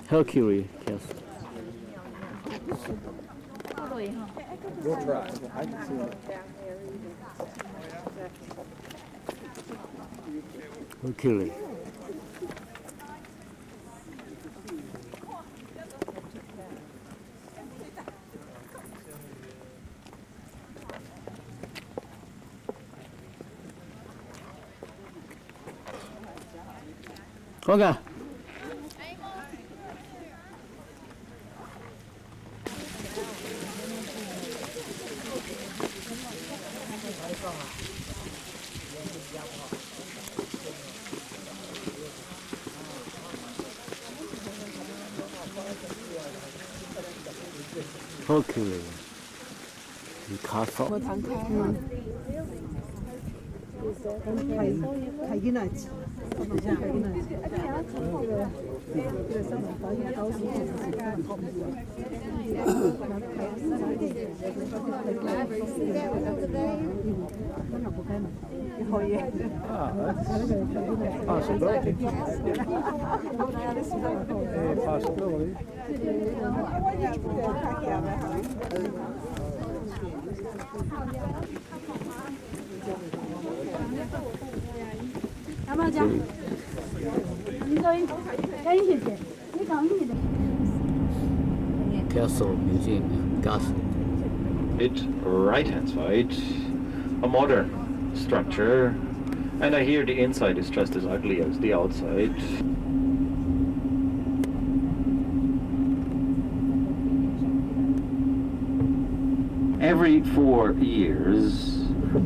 Hercules Castle. Hercules. Okay. Hercules Castle. 太近了，等一下，太近了。这个什么高速那不开门，可以。Possibility. Possibility. 要不要讲？你说，赶紧去，你刚去的。Castle Museum, Castle. It right hand side, a modern structure, and I hear the inside is just as ugly as the outside. Every 4 years,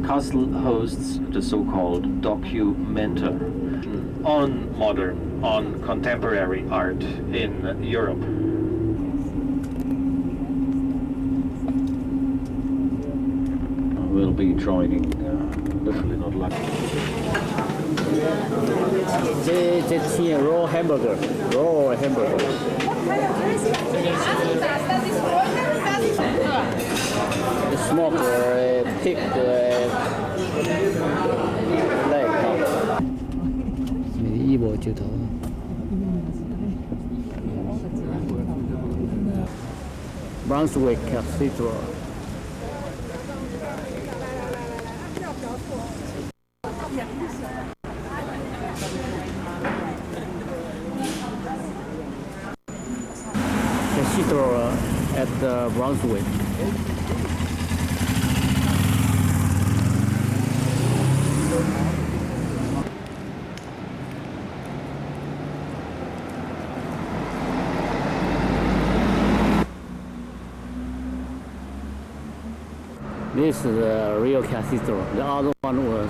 Kassel hosts the so-called Documenta on modern, on contemporary art in Europe. We'll be joining, definitely not lucky. 这天 raw hamburger. Smoked pig leg. Medieval 街头。Brunswick Cathedral. Cathedral at Brunswick. This is the real cathedral. The other one was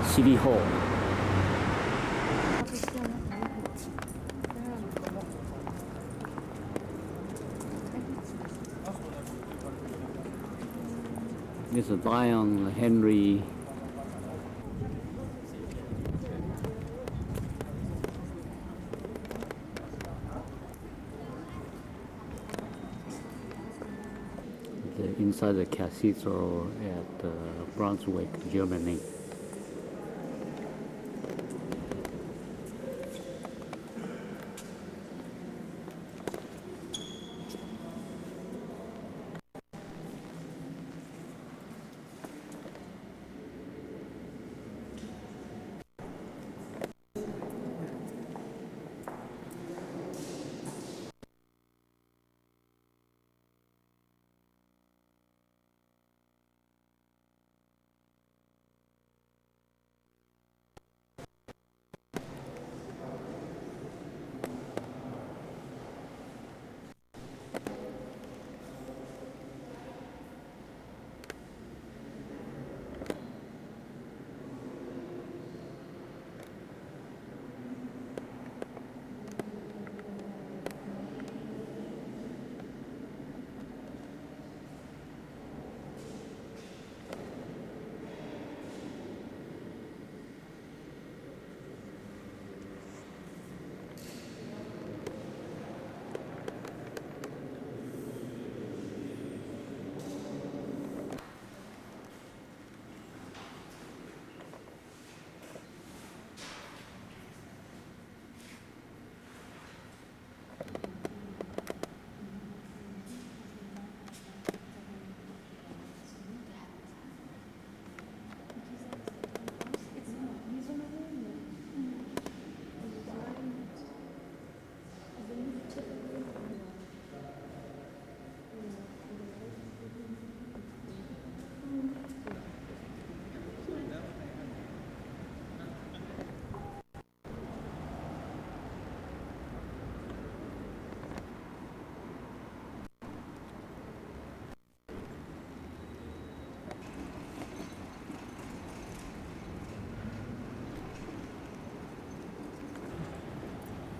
City Hall. This is Lion Henry. Inside the cathedral at Brunswick, Germany.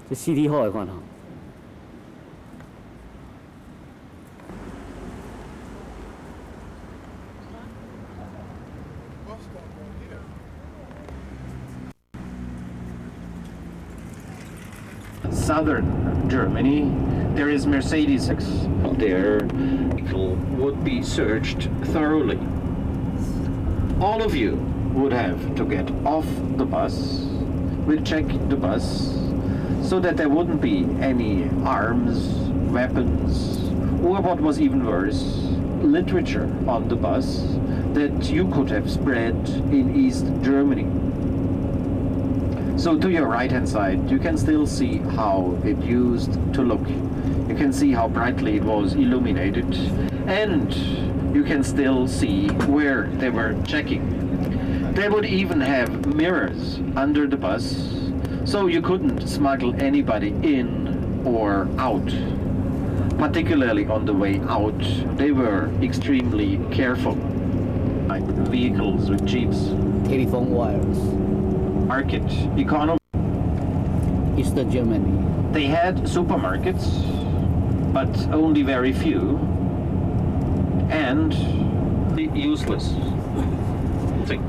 这 City Hall 的看哈。Southern Germany, there is Mercedes. There, people would be searched thoroughly. All of you would have to get off the bus. We'll check the bus so that there wouldn't be any arms, weapons, or what was even worse, literature on the bus that you could have spread in East Germany. So to your right hand side, you can still see how it used to look. You can see how brightly it was illuminated, and you can still see where they were checking. They would even have mirrors under the bus, so you couldn't smuggle anybody in or out. Particularly on the way out, they were extremely careful. Like vehicles with jeeps. Telephone wires. Market economy. Eastern Germany. They had supermarkets, but only very few, and useless thing.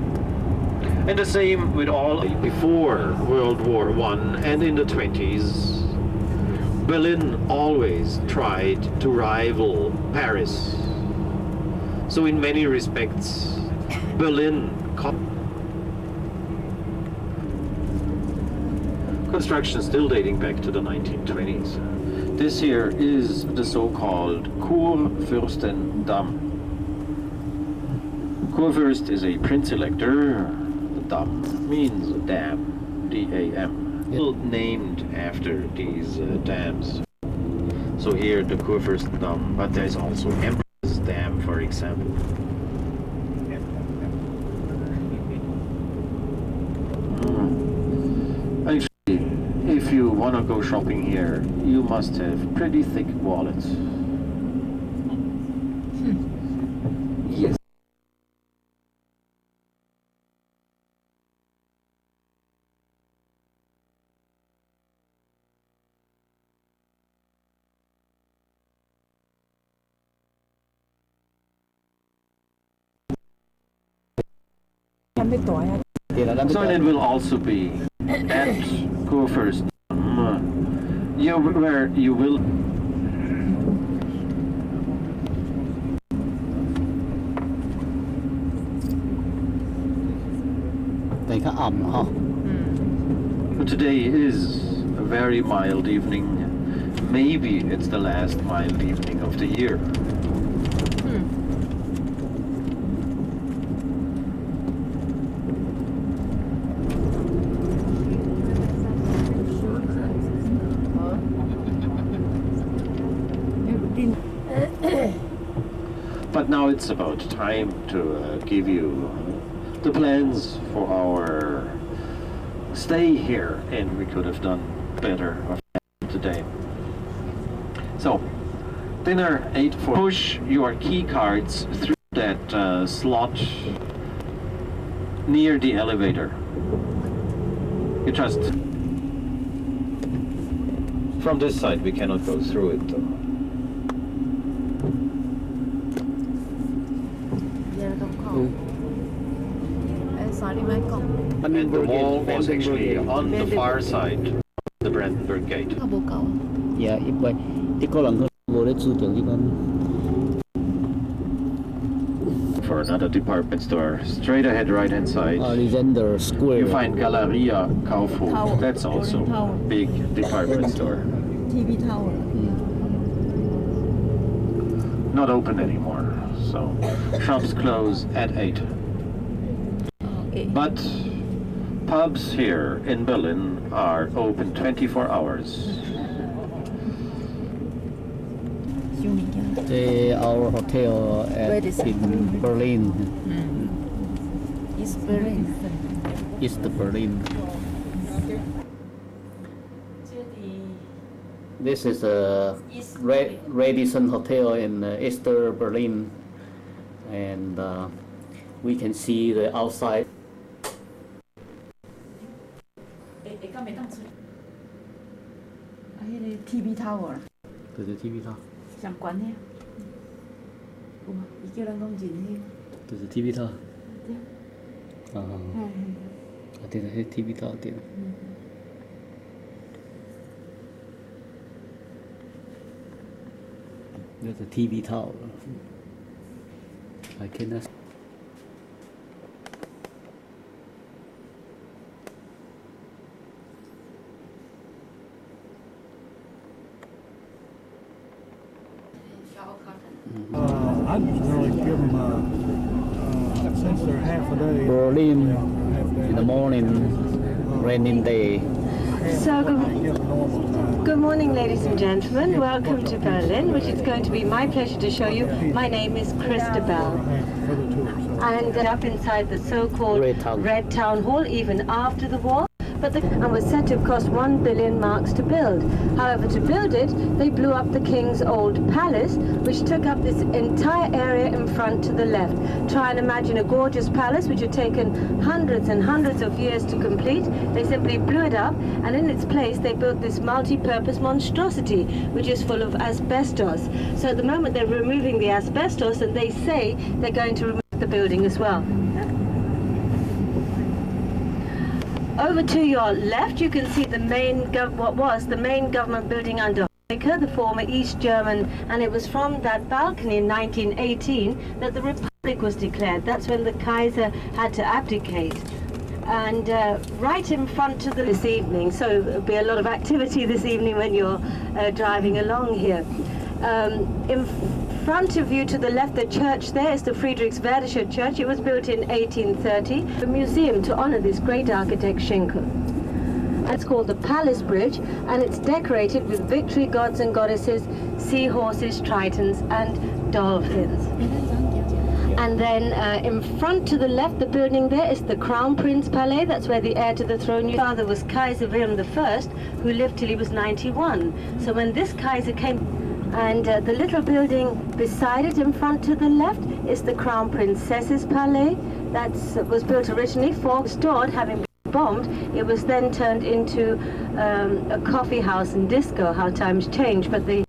And the same with all before World War I and in the 20s. Berlin always tried to rival Paris. So in many respects, Berlin construction still dating back to the 1920s. This here is the so-called Kurfürstendamm. Kurfürst is a prince elector. The Damm means dam, D-A-M. Named after these dams. So here the Kurfürstendamm, but there's also Empress Dam, for example. If you want to go shopping here, you must have pretty thick wallets. Yes. So it will also be at Kurfürst. Where you will. Today is a very mild evening. Maybe it's the last mild evening of the year. But now it's about time to give you the plans for our stay here, and we could have done better today. So, dinner 8 for push your key cards through that slot near the elevator. You just from this side we cannot go through it though. And the wall was actually on the far side of the Brandenburg Gate. Yeah, For another department store, straight ahead right hand side, Alexander Square. you find Galeria Kaufhof. That's also a big department store. TV Tower. Not open anymore, so shops close at 8. But pubs here in Berlin are open 24 hours. Our hotel in Berlin. East Berlin. East Berlin. This is a Radisson Hotel in East Berlin, and we can see the outside. TV Tower 这是 TV 塔，相关的。有啊，伊叫人讲人迄。这是 TV 塔。对。啊，嗯。对了，迄 TV 塔对。There's a TV tower. I cannot. I'd really give them, since they're half a day. Berlin Half day. in the morning, raining day. So Give normal time. good morning, ladies and gentlemen. Welcome to Berlin, which is going to be my pleasure to show you. My name is Christabel. For the tour, so. I ended up inside the so-called Red Town Hall even after the war, and was said to have cost 1 billion marks to build. However, to build it, they blew up the king's old palace, which took up this entire area in front to the left. Try and imagine a gorgeous palace which had taken hundreds and hundreds of years to complete. They simply blew it up, and in its place they built this multi-purpose monstrosity, which is full of asbestos. So at the moment they're removing the asbestos, and they say they're going to remove the building as well. Over to your left, you can see the what was the main government building under Honecker, the former East German, and it was from that balcony in 1918 that the Republic was declared. That's when the Kaiser had to abdicate. And right in front of this evening, so there'll be a lot of activity this evening when you're driving along here. In front of you to the left, the church there is the Friedrichswerdersche Church. It was built in 1830. A museum to honor this great architect Schinkel. It's called the Palace Bridge, and it's decorated with victory gods and goddesses, seahorses, tritons, and dolphins. And then in front to the left, the building there is the Crown Prince Palais. That's where the heir to the throne. His father was Kaiser Wilhelm I, who lived till he was 91. So when this Kaiser came, and the little building beside it in front to the left is the Crown Princess's Palais. That was built originally for restored, having been bombed. It was then turned into a coffee house and disco. How times change, but the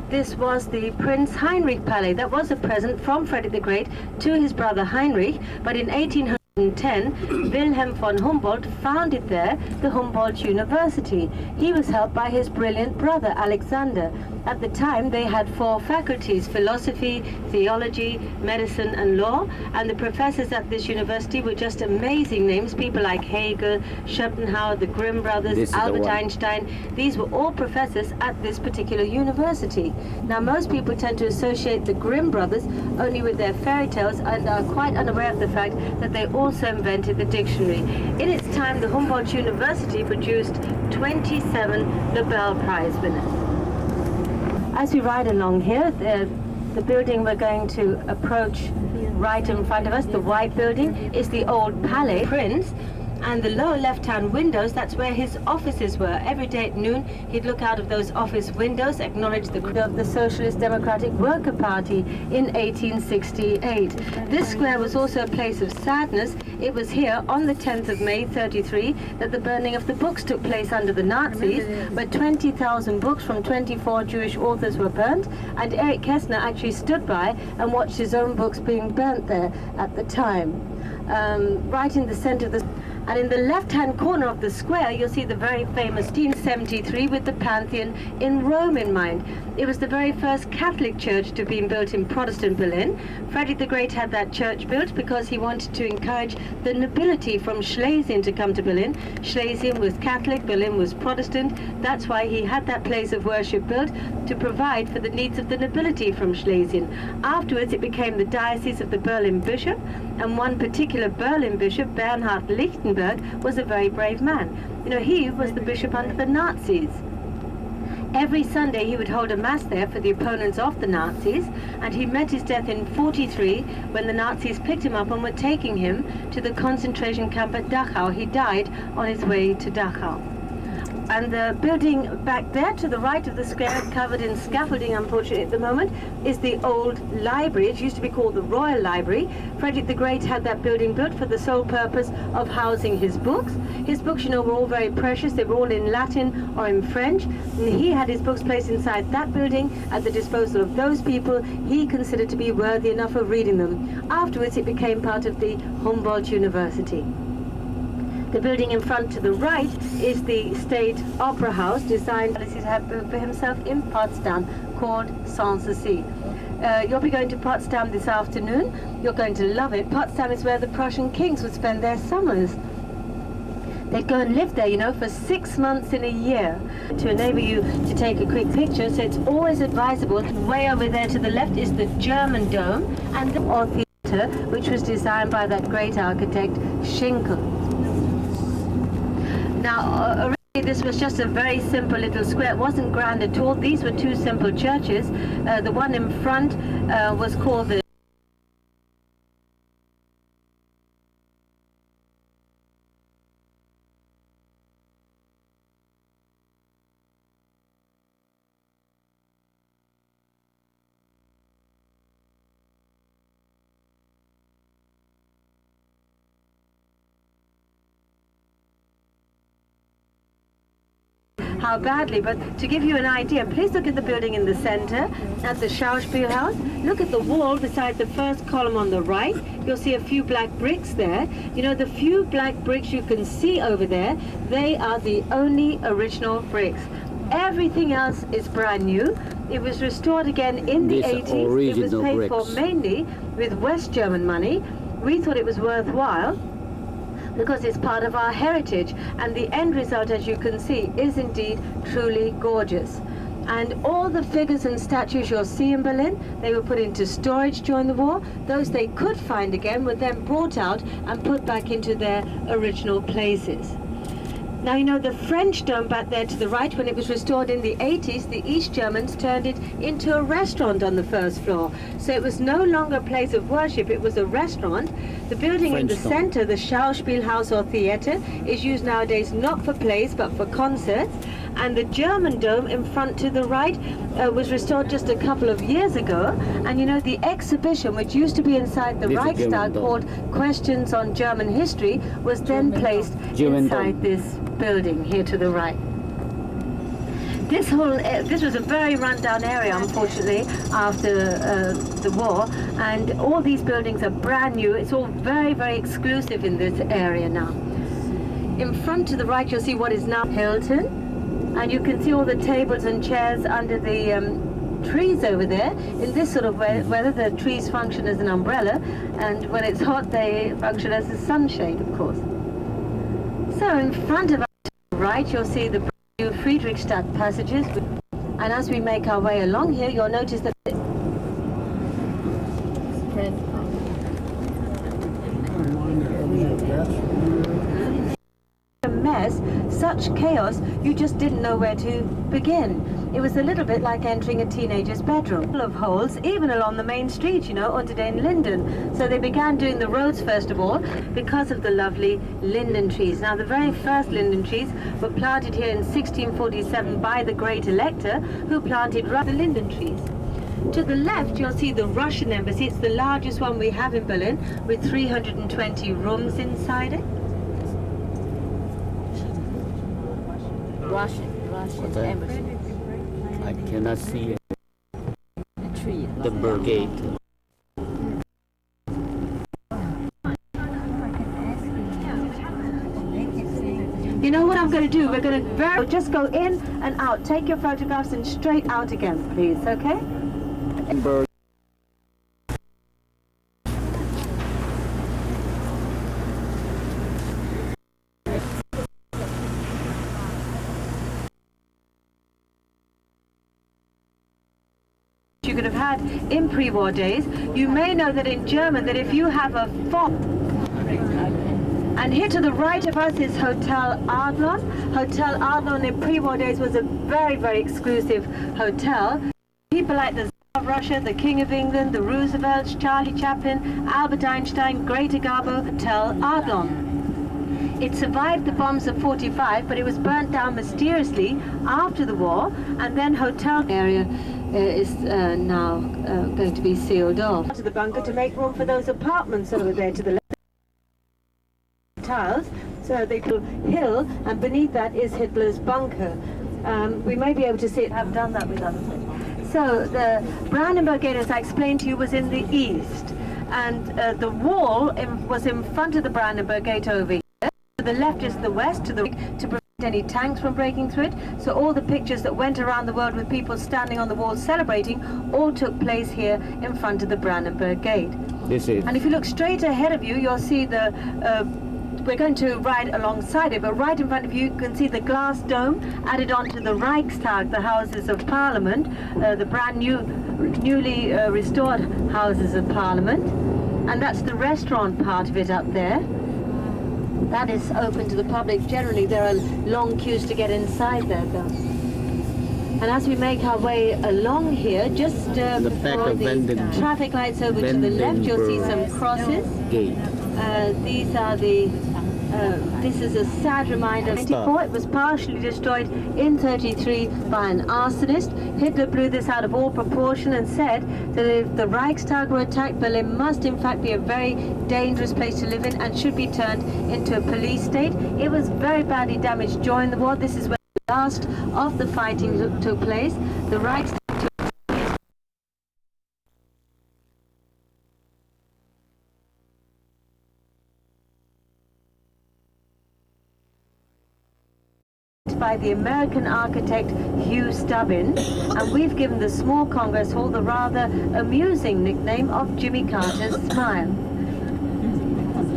This was the Prince Heinrich Palais. That was a present from Frederick the Great to his brother Heinrich, but in 1810, Wilhelm von Humboldt founded there the Humboldt University. He was helped by his brilliant brother Alexander. At the time, they had 4 faculties: philosophy, theology, medicine, and law, and the professors at this university were just amazing names, people like Hegel, Schopenhauer, the Grimm brothers, Albert Einstein. These were all professors at this particular university. Now, most people tend to associate the Grimm brothers only with their fairy tales and are quite unaware of the fact that they also invented the dictionary. In its time, the Humboldt University produced 27 Nobel Prize winners. As we ride along here, the building we're going to approach right in front of us, the white building, is the old Palais Prince. And the lower left-hand windows, that's where his offices were. Every day at noon, he'd look out of those office windows, acknowledge the Socialist Democratic Worker Party in 1868. This square was also a place of sadness. It was here on the 10th of May, 33, that the burning of the books took place under the Nazis, where 20,000 books from 24 Jewish authors were burnt, and Erich Kästner actually stood by and watched his own books being burnt there at the time. Right in the center of the... And in the left-hand corner of the square, you'll see the very famous 1873 with the Pantheon in Rome in mind. It was the very first Catholic church to have been built in Protestant Berlin. Frederick the Great had that church built because he wanted to encourage the nobility from Schlesien to come to Berlin. Schlesien was Catholic, Berlin was Protestant. That's why he had that place of worship built, to provide for the needs of the nobility from Schlesien. Afterwards, it became the diocese of the Berlin bishop, and one particular Berlin bishop, Bernhard Lichtenberg, was a very brave man. You know, he was the bishop under the Nazis. Every Sunday he would hold a mass there for the opponents of the Nazis, and he met his death in 1943 when the Nazis picked him up and were taking him to the concentration camp at Dachau. He died on his way to Dachau. And the building back there to the right of the square, covered in scaffolding unfortunately at the moment, is the old library. It used to be called the Royal Library. Frederick the Great had that building built for the sole purpose of housing his books. His books, you know, were all very precious. They were all in Latin or in French. And he had his books placed inside that building at the disposal of those people he considered to be worthy enough of reading them. Afterwards it became part of the Humboldt University. The building in front to the right is the State Opera House, designed for himself in Potsdam, called Sanssouci. You'll be going to Potsdam this afternoon. You're going to love it. Potsdam is where the Prussian kings would spend their summers. They'd go and live there, you know, for 6 months in a year to enable you to take a quick picture. So it's always advisable. Way over there to the left is the German Dome and the theater, which was designed by that great architect Schinkel. Now, originally this was just a very simple little square. It wasn't grand at all. These were two simple churches. The one in front was called the how badly, but to give you an idea, please look at the building in the center, at the Schauspielhaus. Look at the wall beside the first column on the right. You'll see a few black bricks there. You know, the few black bricks you can see over there, they are the only original bricks. Everything else is brand new. It was restored again in the 80s. It was paid for mainly with West German money. We thought it was worthwhile, because it's part of our heritage, and the end result, as you can see, is indeed truly gorgeous. And all the figures and statues you'll see in Berlin, they were put into storage during the war. Those they could find again were then brought out and put back into their original places. Now, you know, the French dome back there to the right, when it was restored in the 80s, the East Germans turned it into a restaurant on the first floor. So it was no longer a place of worship, it was a restaurant. The building in the center, the Schauspielhaus or theater, is used nowadays not for plays but for concerts. And the German dome in front to the right was restored just a couple of years ago. And you know, the exhibition, which used to be inside the Reichstag, called Questions on German History, was then placed inside this building here to the right. This was a very run-down area, unfortunately, after the war, and all these buildings are brand new. It's all very, very exclusive in this area now. In front to the right, you'll see what is now Hilton. And you can see all the tables and chairs under the trees over there. In this sort of weather, the trees function as an umbrella, and when it's hot, they function as a sunshade, of course. So in front of us to the right, you'll see the new Friedrichstadt passages. And as we make our way along here, you'll notice that a mess, such chaos, you just didn't know where to begin. It was a little bit like entering a teenager's bedroom. Full of holes, even along the main street, you know, unter den Linden. So they began doing the roads first of all, because of the lovely linden trees. Now, the very first linden trees were planted here in 1647 by the great elector, who planted the linden trees. To the left, you'll see the Russian embassy. It's the largest one we have in Berlin, with 320 rooms inside it. Russian embassy. I cannot see The tree. the brigade. You know what I'm going to do? We're going to just go in and out. Take your photographs and straight out again, please, okay? You could have had in pre-war days. You may know that in German, that if you have a font, And here to the right of us is Hotel Adlon. Hotel Adlon in pre-war days was a very, very exclusive hotel. People like the Tsar of Russia, the King of England, the Roosevelts, Charlie Chaplin, Albert Einstein, Greta Garbo, Hotel Adlon. It survived the bombs of 45, but it was burnt down mysteriously after the war, and then hotel area is now going to be sealed off. To the bunker to make room for those apartments over there to the left. Tiles, so they call hill, and beneath that is Hitler's bunker. We may be able to see it. I've done that with other things. So the Brandenburg Gate, as I explained to you, was in the east, and the wall was in front of the Brandenburg Gate over here. To the left is the west, to prevent any tanks from breaking through it. So all the pictures that went around the world with people standing on the wall celebrating all took place here in front of the Brandenburg Gate. This is. And if you look straight ahead of you, you'll see the we're going to ride alongside it, but right in front of you, you can see the glass dome added onto the Reichstag, the Houses of Parliament, the brand newly restored Houses of Parliament. And that's the restaurant part of it up there. That is open to the public. Generally, there are long queues to get inside there, though. And as we make our way along here, just before the traffic lights over to the left, you'll see some crosses. Gate. These are the, this is a sad reminder. It was partially destroyed in 1933 by an arsonist. Hitler blew this out of all proportion and said that if the Reichstag were attacked, Berlin must in fact be a very dangerous place to live in and should be turned into a police state. It was very badly damaged during the war. This is where the last of the fighting took place. The Reichstag by the American architect Hugh Stubbins, and we've given the small Congress Hall the rather amusing nickname of Jimmy Carter's Smile.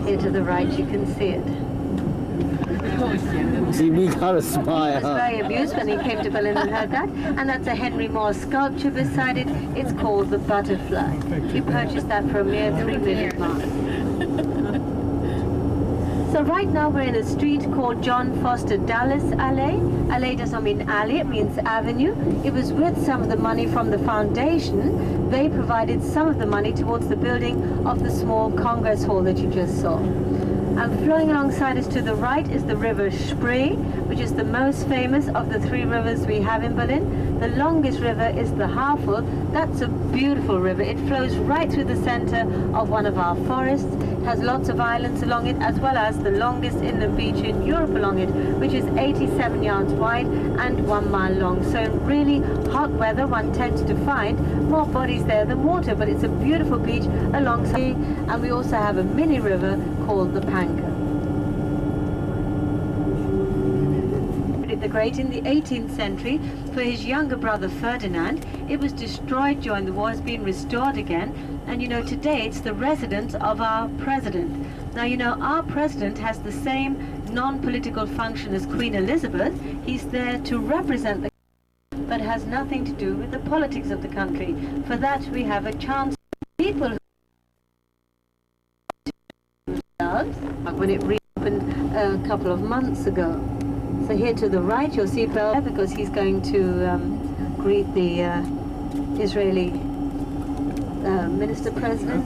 Here to the right you can see it. Jimmy Carter He Smile. was very amused when he came to Berlin and heard that, and that's a Henry Moore sculpture beside it. It's called the Butterfly. You purchased that for a mere 3 million marks. So right now we're in a street called John Foster Dulles Alley. Alley does not mean alley, it means avenue. It was with some of the money from the foundation. They provided some of the money towards the building of the small Congress Hall that you just saw. And flowing alongside us to the right is the River Spree, which is the most famous of the 3 rivers we have in Berlin. The longest river is the Havel. That's a beautiful river. It flows right through the center of one of our forests. It has lots of islands along it, as well as the longest inland beach in Europe along it, which is 87 yards wide and 1 mile long. So in really hot weather, one tends to find more bodies there than water, but it's a beautiful beach alongside. And we also have a mini river called the Panka. The Great in the 18th century for his younger brother Ferdinand. It was destroyed during the war, has been restored again, and you know today it's the residence of our president. Now you know our president has the same non-political function as Queen Elizabeth. He's there to represent the country, but has nothing to do with the politics of the country. For that we have a chance people when it reopened a couple of months ago. So here to the right you'll see Bell because he's going to greet the Israeli Minister President.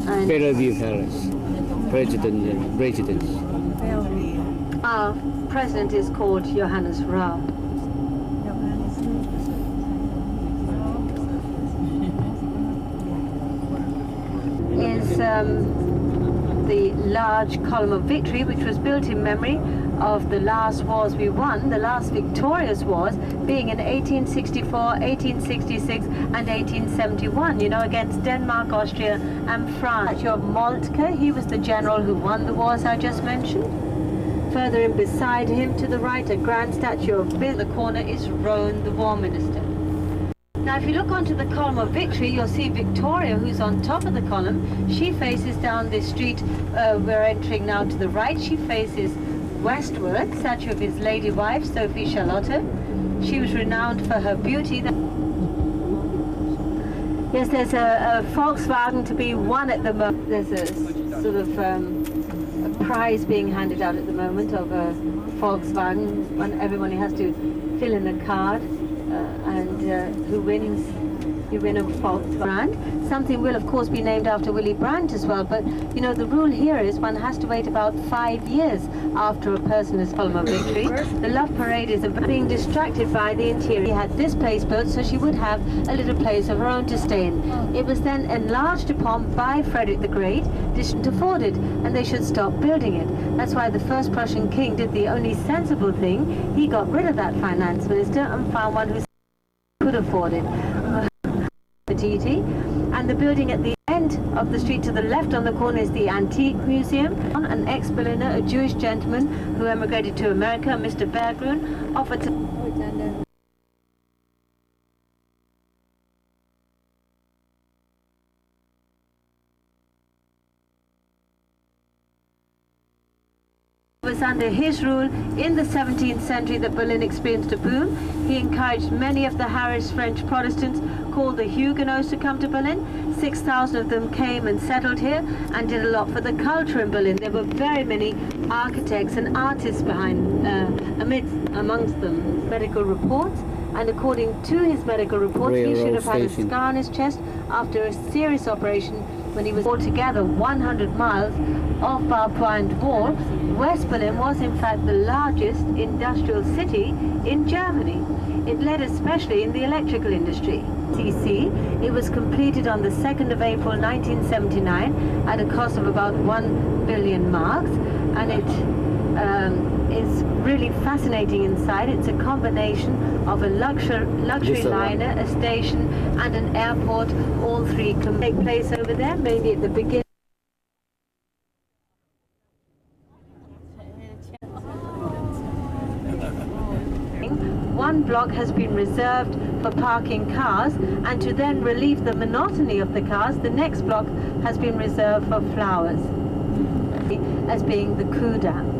And Bellevue Palace. Residence. our president is called Johannes Rau. Is the large column of victory, which was built in memory of the last wars we won, the last victorious wars being in 1864, 1866 and 1871, you know, against Denmark, Austria and France. Statue of Moltke, he was the general who won the wars I just mentioned. Further in beside him to the right, a grand statue of Bill. The corner is Roan, the war minister. Now if you look onto the column of victory, you'll see Victoria, who's on top of the column. She faces down this street we're entering now to the right. She faces westward, statue of his lady wife, Sophie Charlotte. She was renowned for her beauty. Yes, there's a Volkswagen to be won at the moment. There's a sort of a prize being handed out at the moment of a Volkswagen, when everybody has to fill in a card, and who wins, you win a Volkswagen. Something will of course be named after Willy Brandt as well, but you know the rule here is one has to wait about 5 years after a person has fallen a victory. The love parade is being distracted by the interior. She had this place built so she would have a little place of her own to stay in. It was then enlarged upon by Frederick the Great. They shouldn't afford it, and they should stop building it. That's why the first Prussian king did the only sensible thing. He got rid of that finance minister and found one who could afford it. And the building at the end of the street to the left on the corner is the Antique Museum. An ex-Berliner, a Jewish gentleman who emigrated to America, Mr. Berggruen, offered to... It was under his rule in the 17th century that Berlin experienced a boom. He encouraged many of the harassed French Protestants called the Huguenots to come to Berlin. 6,000 of them came and settled here and did a lot for the culture in Berlin. There were very many architects and artists amongst them. Medical reports, and according to his medical reports, he should have had a scar on his chest after a serious operation when he was altogether 100 miles off barbed wire wall. West Berlin was in fact the largest industrial city in Germany. It led especially in the electrical industry. It was completed on the 2nd of April 1979 at a cost of about 1 billion marks, and it is really fascinating inside. It's a combination of a luxury liner, a station and an airport. All three can take place over there, maybe at the beginning. One block has been reserved for parking cars, and to then relieve the monotony of the cars, the next block has been reserved for flowers, as being the Kudamm.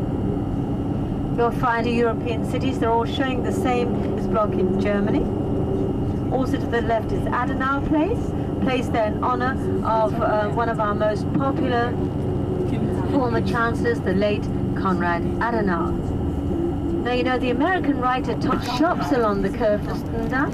You'll find the European cities, they're all showing the same block in Germany. Also to the left is Adenauer Place, placed there in honor of one of our most popular former chancellors, the late Konrad Adenauer. Now, you know, the American writer took shops along the Kurfürstendamm.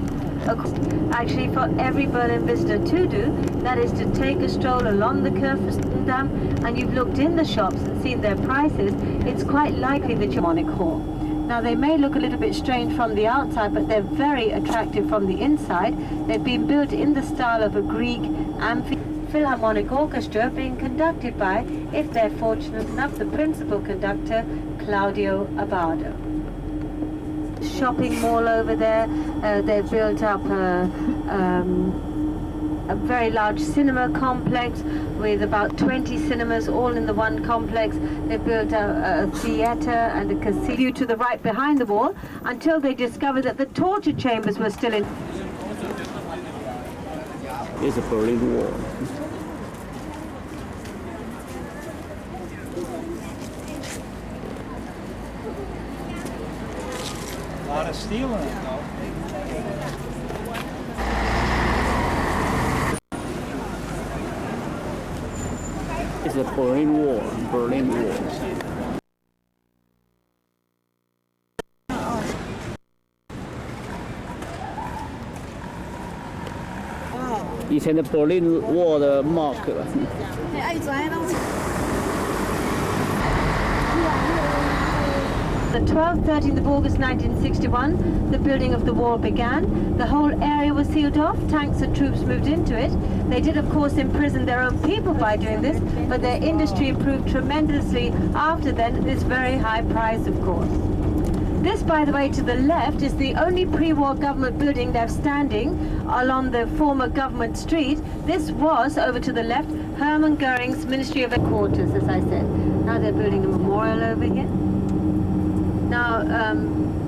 Actually, for every Berlin visitor to do, that is to take a stroll along the Kurfürstendamm, and you've looked in the shops and seen their prices, it's quite likely that you're Philharmonic Hall. Now, they may look a little bit strange from the outside, but they're very attractive from the inside. They've been built in the style of a Greek Philharmonic Orchestra, being conducted by, if they're fortunate enough, the principal conductor, Claudio Abbado. Shopping mall over there. They've built up a very large cinema complex with about 20 cinemas all in the one complex. They've built a theatre and a casino to the right behind the wall until they discovered that the torture chambers were still in. It's a Berlin Wall. A lot of steel in it, though. It's a Berlin Wall. Berlin Wall. 以前的 Berlin Wall 的 mark。 The 12th, 13th of August 1961, the building of the wall began. The whole area was sealed off. Tanks and troops moved into it. They did, of course, imprison their own people by doing this, but their industry improved tremendously after then at this very high price, of course. This, by the way, to the left is the only pre-war government building left standing along the former government street. This was, over to the left, Hermann Goering's Ministry of Headquarters, as I said. Now they're building a memorial over here. Now,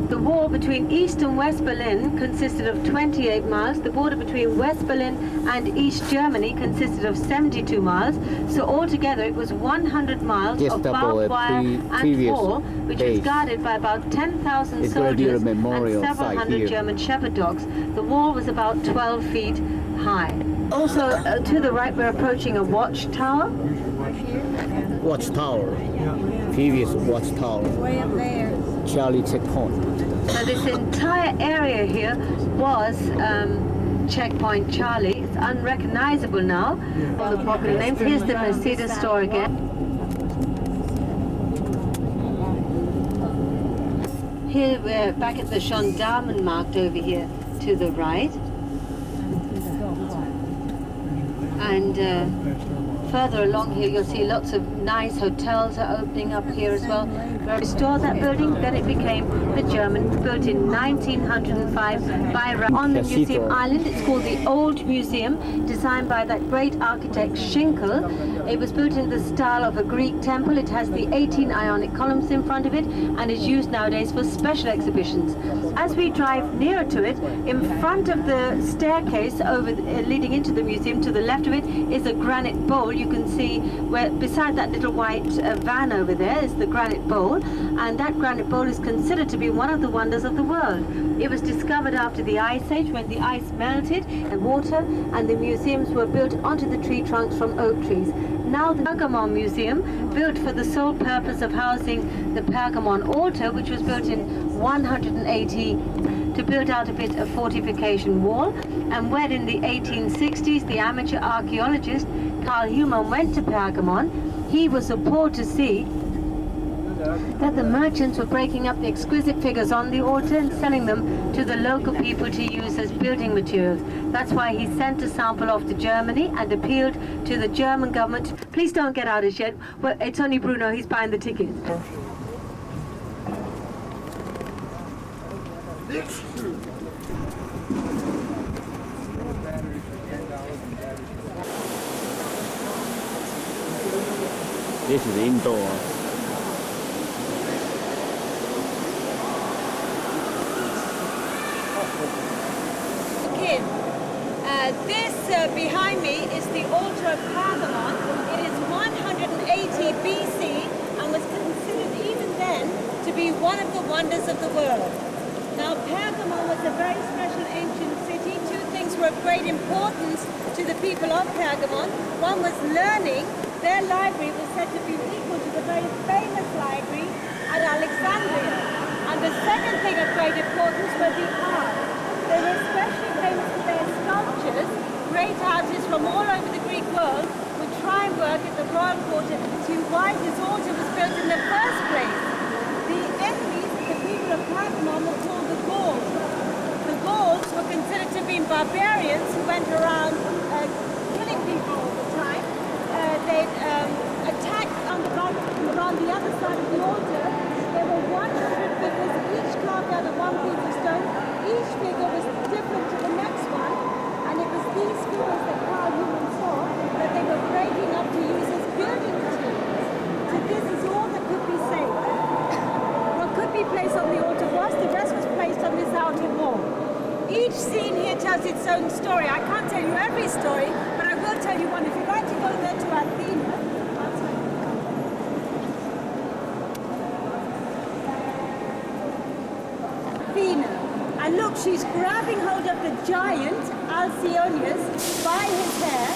the wall between East and West Berlin consisted of 28 miles. The border between West Berlin and East Germany consisted of 72 miles. So altogether it was 100 miles of barbed wire and wall, which was guarded by about 10,000 soldiers and several hundred German shepherd dogs. The wall was about 12 feet high. Also, to the right, we're approaching a watchtower. Watchtower. Yeah. Previous watchtower. Way up there. Charlie checkpoint. So this entire area here was Checkpoint Charlie. It's unrecognizable now. All the popular names. Here's the Mercedes store again. Here we're back at the Gendarmenmarkt over here to the right. And further along here you'll see lots of nice hotels are opening up here as well. We restored that building, then it became the German, built in 1905 by on the Museum Island. It's called the Old Museum, designed by that great architect Schinkel. It was built in the style of a Greek temple. It has the 18 Ionic columns in front of it and is used nowadays for special exhibitions. As we drive nearer to it, in front of the staircase over leading into the museum, to the left of it is a granite bowl. You can see where beside that little white van over there is the granite bowl, and that granite bowl is considered to be one of the wonders of the world. It was discovered after the Ice Age, when the ice melted and water, and the museums were built onto the tree trunks from oak trees. Now the Pergamon Museum, built for the sole purpose of housing the Pergamon altar, which was built in 180 to build out a bit of fortification wall, and when in the 1860s the amateur archaeologist Carl Humann went to Pergamon, he was appalled to see that the merchants were breaking up the exquisite figures on the altar and selling them to the local people to use as building materials. That's why he sent a sample off to Germany and appealed to the German government. Please don't get out as yet. Well, it's only Bruno, he's buying the ticket. This is indoor. This behind me is the altar of Pergamon. It is 180 BC and was considered even then to be one of the wonders of the world. Now Pergamon was a very special ancient city. Two things were of great importance to the people of Pergamon. One was learning. Their library was said to be equal to the very famous library at Alexandria. And the second thing of great importance was the art. They were especially famous for their sculptures. Great artists from all over the Greek world would try and work at the royal court to see why this altar was built in the first place. The enemies, the people of Pergamon, were called the Gauls. The Gauls were considered to be barbarians who went around killing people all the time. They'd attack around the other side of the altar. There were 100 figures, each carved out of one piece of stone. Each figure was different to the next one, and it was these figures that Carl Humann saw that they were breaking up to use as building materials. So this is all that could be saved. What could be placed on the altar was, the rest was placed on this outer wall. Each scene here tells its own story. I can't tell you every story, but I will tell you one. If you'd like to go there to Athena, I'll tell you. Athena. And look, she's grabbing hold of the giant, Alcyoneus, by his hair.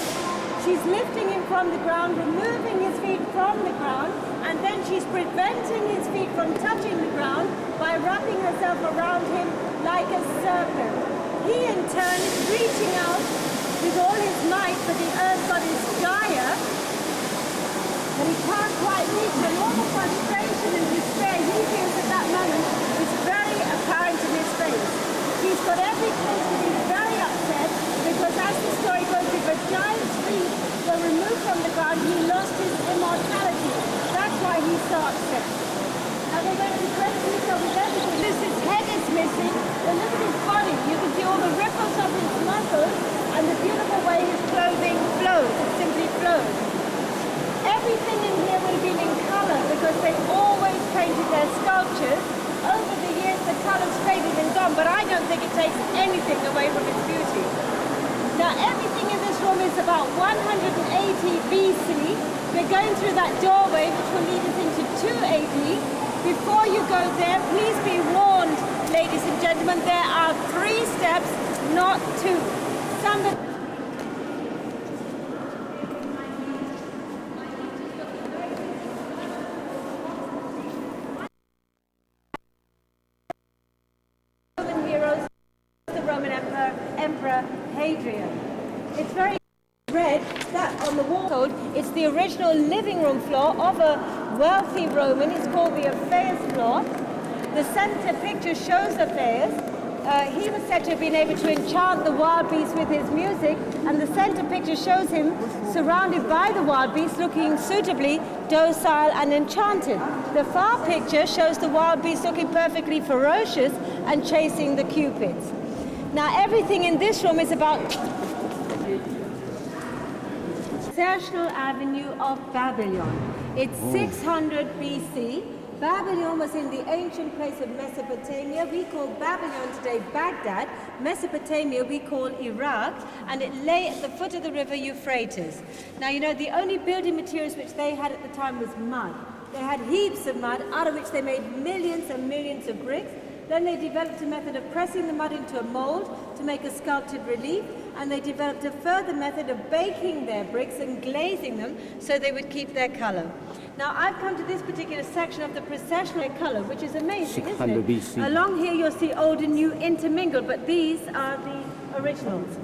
She's lifting him from the ground, removing his feet from the ground, and then she's preventing his feet from touching the ground by wrapping herself around him like a serpent. He in turn is reaching out with all his might, but the earth god is Gaia, but he can't quite reach her. All the frustration and despair he feels at that moment is very apparent in his face. He's got every cause to be very upset, because as the story goes, if a giant's feet were removed from the ground, he lost his immortality. That's why he's so upset. And they went into great detail with everything. His head is missing, and look at his body. You can see all the ripples of his muscles and the beautiful way his clothing flows. It simply flows. Everything in here would have been in colour, because they always painted their sculptures. Over the years the colour's faded and gone, but I don't think it takes anything away from its beauty. Now everything in this room is about 180 BC. We're going through that doorway which will lead us into 2 AD. Before you go there, please be warned, ladies and gentlemen, there are 3 steps, not 2. Emperor Hadrian. It's very red, that on the wall. It's the original living room floor of a wealthy Roman. It's called the Aphaeus floor. The center picture shows Aphaeus. He was said to have been able to enchant the wild beasts with his music, and the center picture shows him surrounded by the wild beasts, looking suitably docile and enchanted. The far picture shows the wild beasts looking perfectly ferocious and chasing the cupids. Now everything in this room is about National Avenue of Babylon. It's 600 BC. Babylon was in the ancient place of Mesopotamia. We call Babylon today Baghdad. Mesopotamia we call Iraq, and it lay at the foot of the river Euphrates. Now you know the only building materials which they had at the time was mud. They had heaps of mud, out of which they made millions and millions of bricks. Then they developed a method of pressing the mud into a mold to make a sculpted relief, and they developed a further method of baking their bricks and glazing them so they would keep their color. Now I've come to this particular section of the processional color, which is amazing, 600 isn't it? BC. Along here you'll see old and new intermingled, but these are the originals.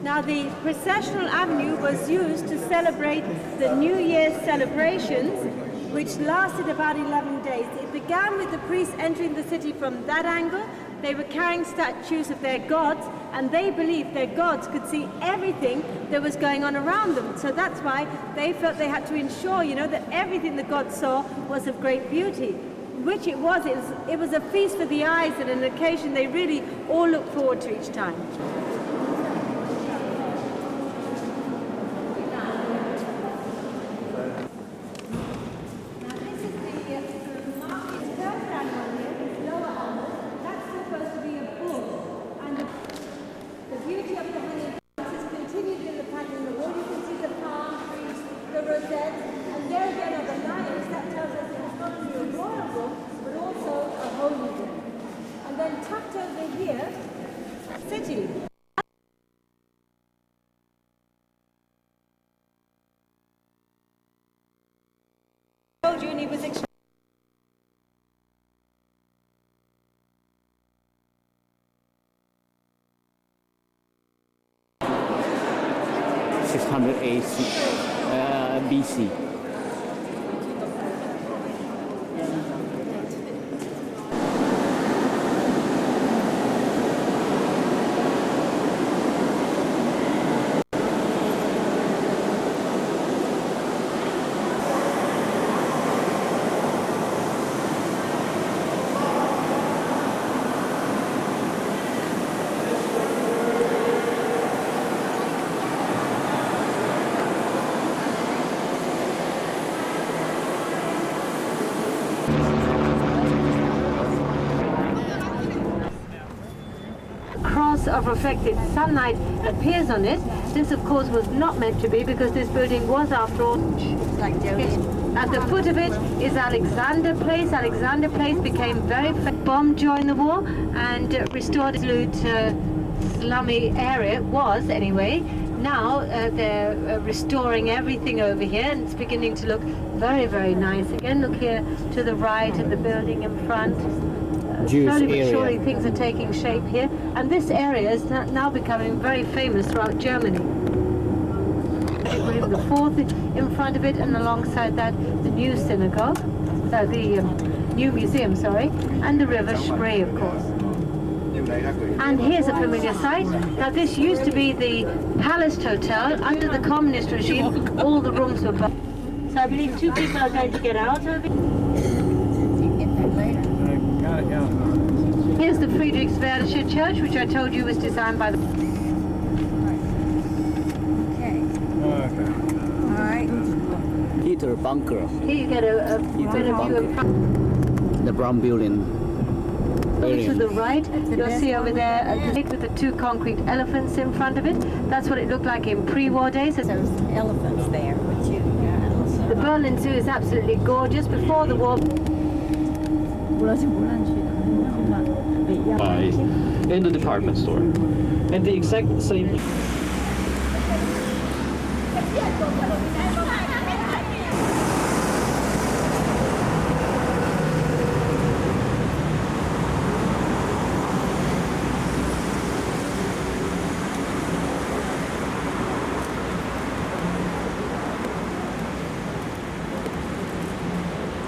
Now the processional avenue was used to celebrate the New Year's celebrations, which lasted about 11 days. It began with the priests entering the city from that angle. They were carrying statues of their gods, and they believed their gods could see everything that was going on around them. So that's why they felt they had to ensure, you know, that everything the gods saw was of great beauty, which it was. It was a feast for the eyes and an occasion they really all looked forward to each time. City. Told you, and he was 600 BC. of reflected sunlight appears on it. This of course was not meant to be, because this building was after all like at the foot of it is Alexander Place. Alexander Place became very bombed during the war and restored absolute slummy area. It was anyway. Now they're restoring everything over here, and it's beginning to look very, very nice again. Look here to the right of the building in front. Slowly but surely things are taking shape here, and this area is now becoming very famous throughout Germany. William IV in front of it, and alongside that the new synagogue, the new museum, sorry, and the River Spree, of course. And here's a familiar sight. Now this used to be the Palace Hotel. Under the communist regime, all the rooms were burned. So I believe 2 people are going to get out of it. Here's the Friedrichswerder Church, which I told you was designed by the... Peter Bunker. Here you get a better view of front. The brown building. To the right, you'll see over there a lake with the 2 concrete elephants in front of it. That's what it looked like in pre-war days. There's elephants there with you. The Berlin Zoo is absolutely gorgeous. Before the war, in the department store. And the exact same...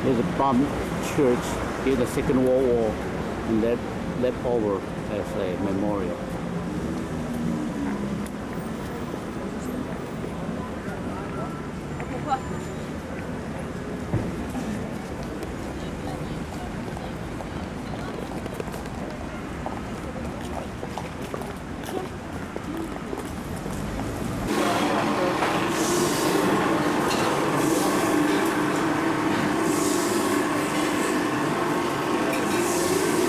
There's a bomb church in the Second World War, and that left over as a memorial.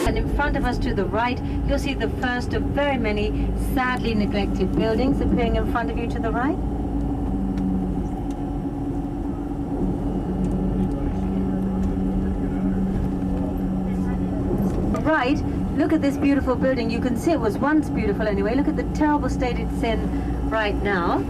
And in front of us to the right, you'll see the first of very many sadly neglected buildings appearing in front of you to the right. Right, look at this beautiful building. You can see it was once beautiful anyway. Look at the terrible state it's in right now.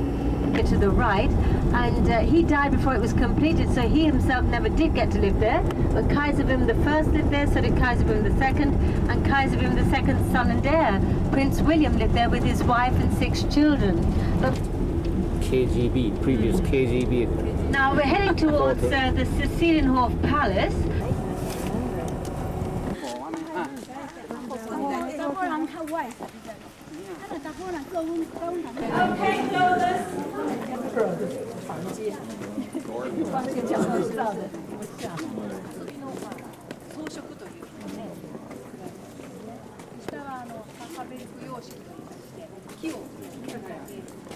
To the right, and he died before it was completed, so he himself never did get to live there. But Kaiser Wilhelm I lived there, so did Kaiser Wilhelm II, and Kaiser Wilhelm II's son and heir, Prince William, lived there with his wife and 6 children. But KGB, previous KGB. now we're heading towards the Cecilienhof Palace.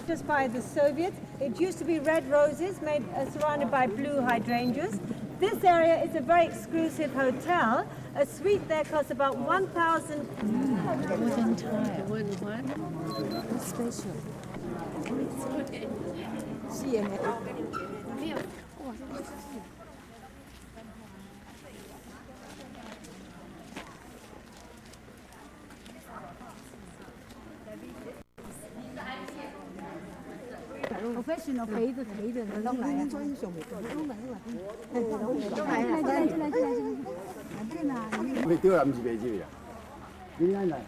Just by the Soviets. It used to be red roses made surrounded by blue hydrangeas. This area is a very exclusive hotel. A suite there costs about 1,000. Special. professional 肥的都来啊！没丢了，不是白酒呀。你来来。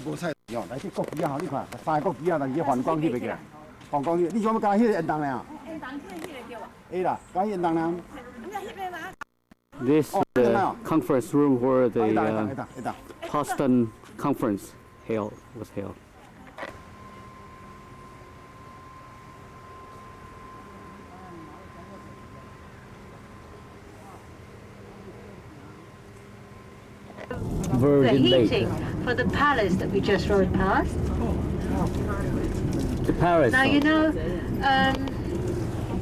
菠菜哟，来去国旗啊！你看，三个国旗啊，但是反光去袂个，反光去。你怎么讲迄个烟筒咧？烟筒去迄个对吧？会啦，讲烟筒咧。This is the conference room where the Potsdam conference was held. The Virgin Lake. heating for the palace that we just rode past. The Paris. Now you know,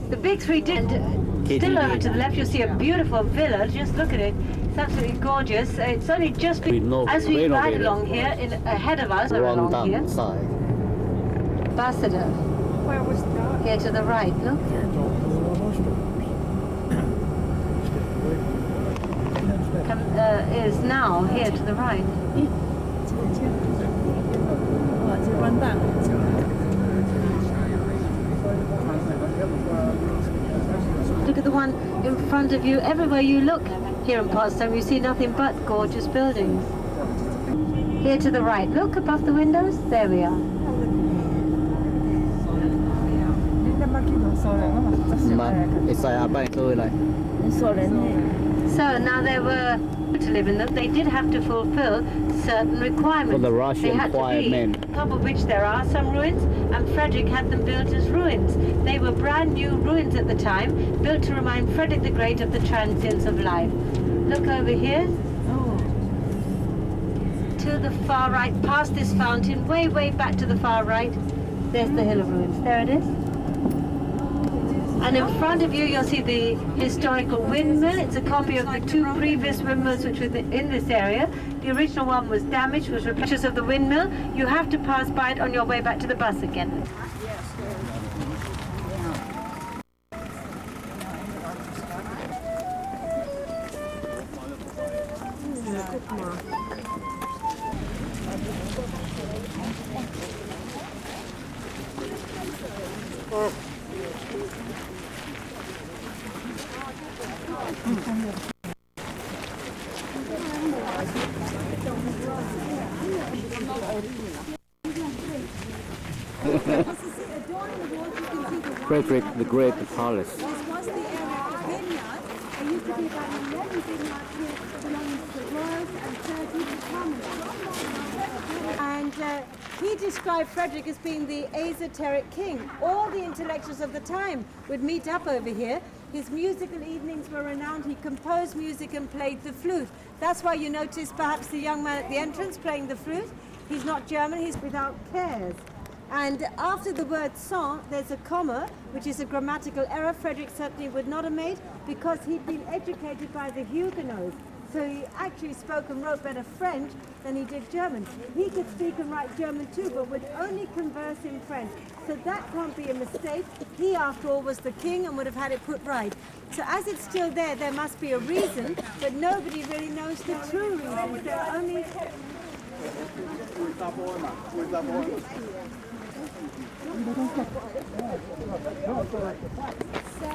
the big three didn't. Still over to the left, you'll see a beautiful villa. Just look at it; it's absolutely gorgeous. It's only just been, as we ride along here, ahead of us, along here. Ambassador. Where was that? Here to the right. Look. Is now here to the right. Look at the one in front of you. Everywhere you look here in Potsdam, you see nothing but gorgeous buildings. Here to the right. Look above the windows. There we are. So now they were to live in them. They did have to fulfill certain requirements. For the Russian they had quiet to be, men. on top of which there are some ruins, and Frederick had them built as ruins. They were brand new ruins at the time, built to remind Frederick the Great of the transience of life. Look over here. To the far right, past this fountain, way, way back to the far right. There's the Hill of Ruins. There it is. And in front of you, you'll see the historical windmill. It's a copy of the two previous windmills which were in this area. The original one was damaged, was pictures of the windmill. You have to pass by it on your way back to the bus again. Frederick the Great Palace. This was the area of the vineyard. There used to be about 11 vineyards here belonging to the royals and 30 to commoners. And he described Frederick as being the esoteric king. All the intellectuals of the time would meet up over here. His musical evenings were renowned. He composed music and played the flute. That's why you notice perhaps the young man at the entrance playing the flute. He's not German, he's without cares. And after the word sans, there's a comma, which is a grammatical error Frederick certainly would not have made because he'd been educated by the Huguenots. So he actually spoke and wrote better French than he did German. He could speak and write German too, but would only converse in French. So that can't be a mistake. He, after all, was the king and would have had it put right. So as it's still there, there must be a reason, but nobody really knows the true reasons. There are only... So,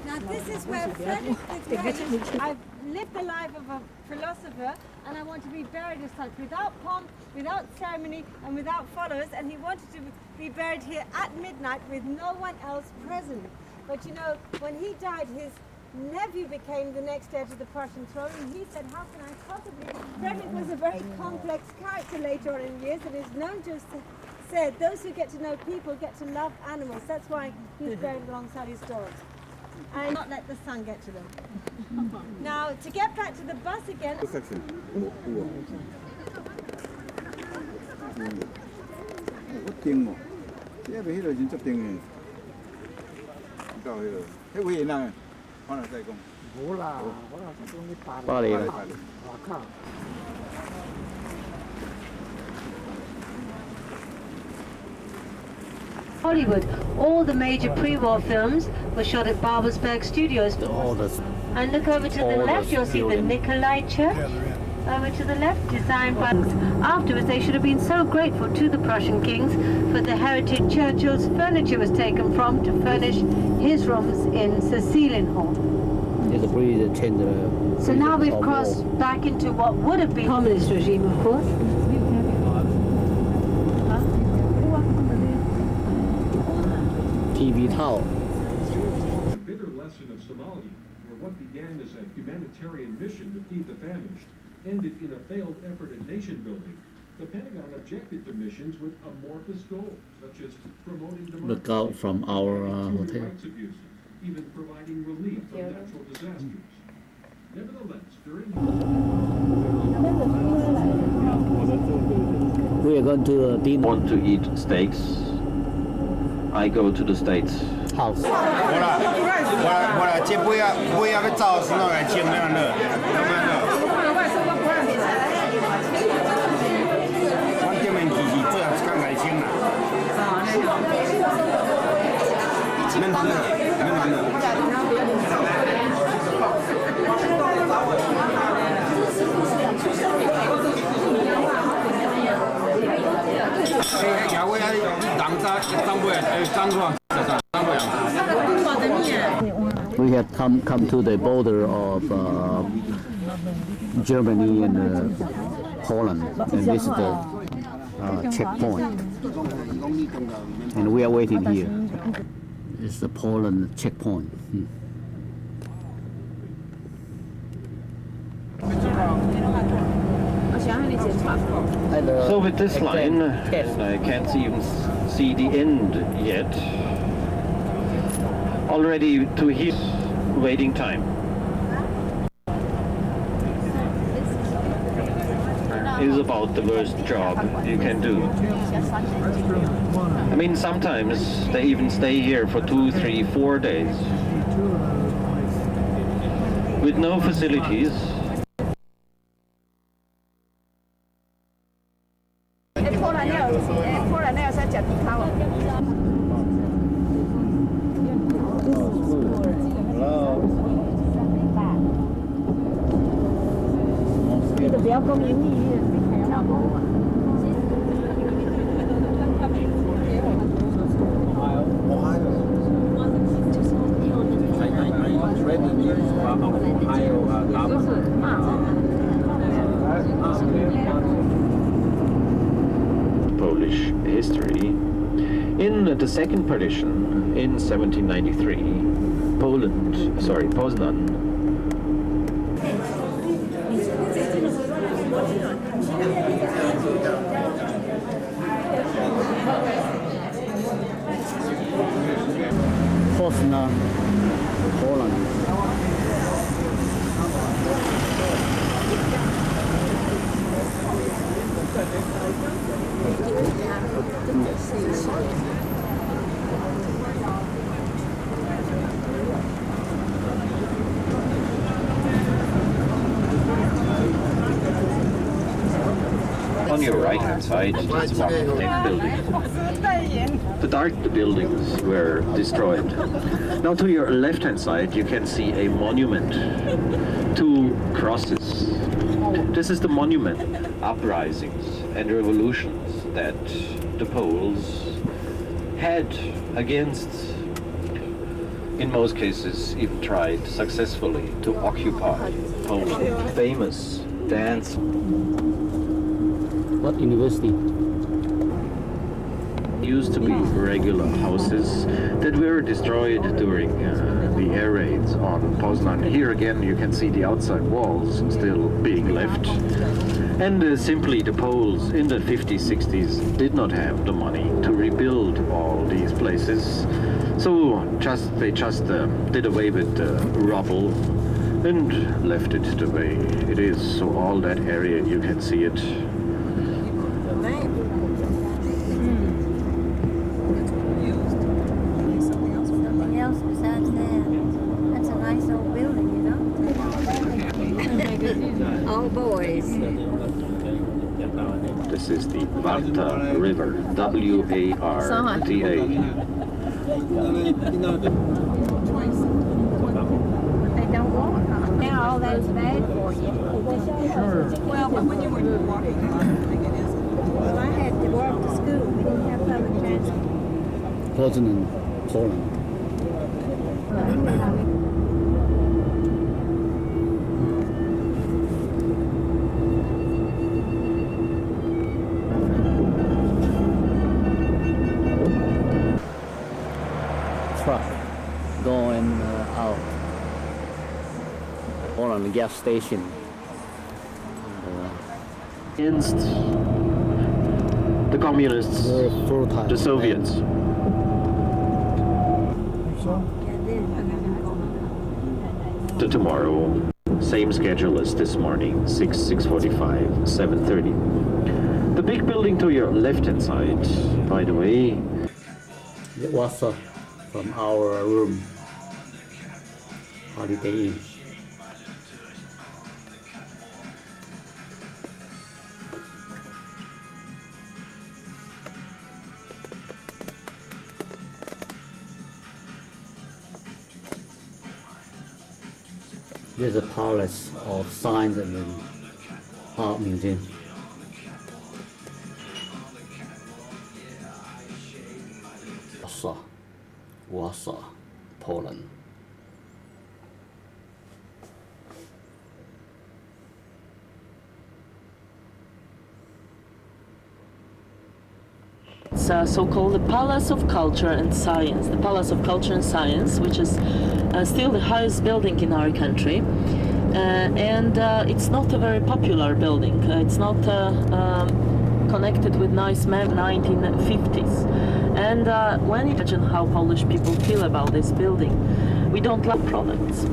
now this is where Frederick the Great, I've lived the life of a philosopher and I want to be buried as such, without pomp, without ceremony and without followers, and he wanted to be buried here at midnight with no one else present. But you know, when he died, his nephew became the next heir to the Prussian throne, and he said, how can I possibly... Frederick was a very complex character later on in years, and is known to have said, those who get to know people get to love animals. That's why he's buried alongside his dogs. And not let the sun get to them. Now, to get back to the bus again... Hollywood. All the major pre-war films were shot at Babelsberg Studios. And look over to the left, you'll see the Nikolai Church. Over to the left, designed by... Afterwards, they should have been so grateful to the Prussian kings for the heritage Churchill's furniture was taken from to furnish his rooms in Cecilienhof. So now we've crossed back into what would have been communist regime, of course. TV Tower. A bitter lesson of Somalia, where what began as a humanitarian mission to feed the famished ended in a failed effort at nation building. The Pentagon objected to missions with amorphous goals, such as promoting democracy, look out from our human hotel. rights abuses, even providing relief from natural disasters. Nevertheless, during We are going to dinner Want to eat steaks? I go to the States. house. 我来这不要找是那个尽量的，我这边机器最好是看爱心啦。能谈的，能谈的。要为当家当不当过。We have come to the border of Germany and Poland, and this is the checkpoint. And we are waiting here. This is the Poland checkpoint. So with this line, I can't even see the end yet. Already to his waiting time. Is about the worst job you can do. I mean, sometimes they even stay here for 2, 3, 4 days with no facilities. Polish history In the second partition, in 1793, Poznan Poznan, Poland. On your right-hand side, that's one next building. The dark buildings were destroyed. Now to your left-hand side, you can see a monument, two crosses. This is the monument, uprisings and revolutions that the Poles had against, in most cases, even tried successfully to occupy Poland. Famous dance. What university? Used to be regular houses that were destroyed during the air raids on Poznan. Here again you can see the outside walls still being left. And simply the Poles in the 50s, 60s did not have the money to rebuild all these places. So they just did away with the rubble and left it the way it is. So all that area, you can see it. Something else besides that. That's a nice old building, you know? All boys. This is the Warta River, W-A-R-T-A. They don't walk. Now all that's bad for you. Well, but when you were walking, I think it is. Well, I had to walk to school. We didn't have public transport. Poznan, Poland. Truck going out. Poland gas station. Against the communists, Very fertile. the Soviets. To tomorrow, same schedule as this morning, 6, 6:45, 7:30. The big building to your left-hand side, by the way, It was from our room. Holiday Inn. There's a palace of science and art museum. Warsaw, Poland. It's so-called the Palace of Culture and Science. The Palace of Culture and Science, which is still the highest building in our country. And it's not a very popular building. It's not connected with nice 1950s. And when you imagine how Polish people feel about this building, we don't like products.